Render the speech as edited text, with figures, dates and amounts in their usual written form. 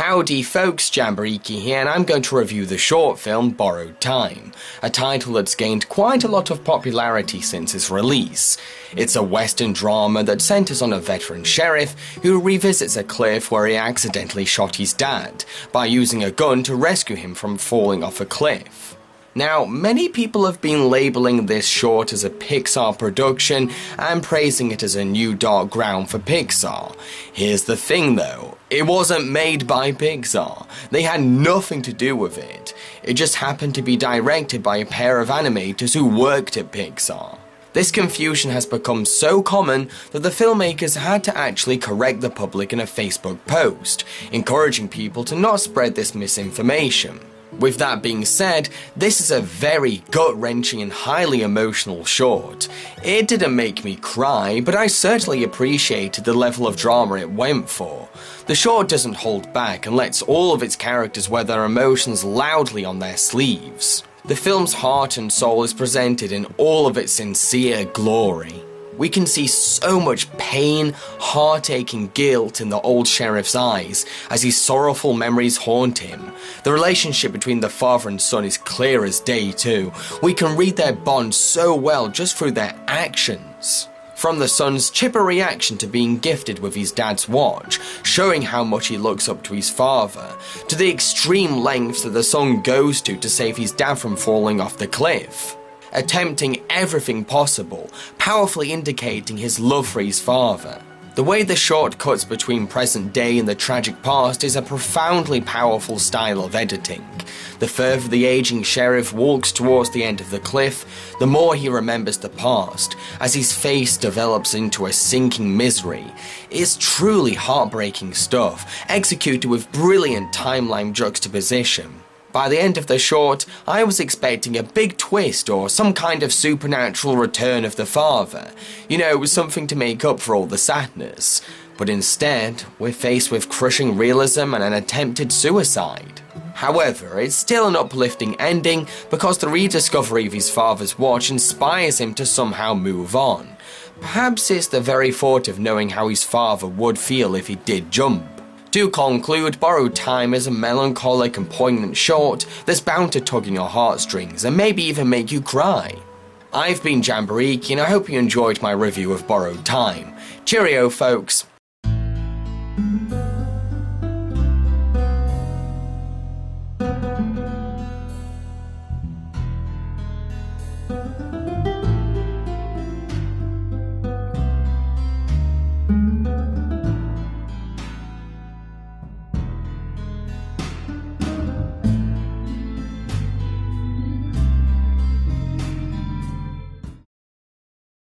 Howdy folks, Jambareeqi here, and I'm going to review the short film Borrowed Time, a title that's gained quite a lot of popularity since its release. It's a Western drama that centers on a veteran sheriff who revisits a cliff where he accidentally shot his dad by using a gun to rescue him from falling off a cliff. Now, many people have been labeling this short as a Pixar production and praising it as a new dark ground for Pixar. Here's the thing though, it wasn't made by Pixar. They had nothing to do with it. It just happened to be directed by a pair of animators who worked at Pixar. This confusion has become so common that the filmmakers had to actually correct the public in a Facebook post, encouraging people to not spread this misinformation. With that being said, this is a very gut-wrenching and highly emotional short. It didn't make me cry, but I certainly appreciated the level of drama it went for. The short doesn't hold back and lets all of its characters wear their emotions loudly on their sleeves. The film's heart and soul is presented in all of its sincere glory. We can see so much pain, heartache and guilt in the old sheriff's eyes as his sorrowful memories haunt him. The relationship between the father and son is clear as day too. We can read their bond so well just through their actions. From the son's chipper reaction to being gifted with his dad's watch, showing how much he looks up to his father, to the extreme lengths that the son goes to save his dad from falling off the cliff. Attempting everything possible, powerfully indicating his love for his father. The way the short cuts between present day and the tragic past is a profoundly powerful style of editing. The further the aging sheriff walks towards the end of the cliff, the more he remembers the past, as his face develops into a sinking misery. It's truly heartbreaking stuff, executed with brilliant timeline juxtaposition. By the end of the short, I was expecting a big twist or some kind of supernatural return of the father. Something to make up for all the sadness. But instead, we're faced with crushing realism and an attempted suicide. However, it's still an uplifting ending because the rediscovery of his father's watch inspires him to somehow move on. Perhaps it's the very thought of knowing how his father would feel if he did jump. To conclude, Borrowed Time is a melancholic and poignant short that's bound to tug on your heartstrings and maybe even make you cry. I've been Jambareeqi and I hope you enjoyed my review of Borrowed Time. Cheerio folks!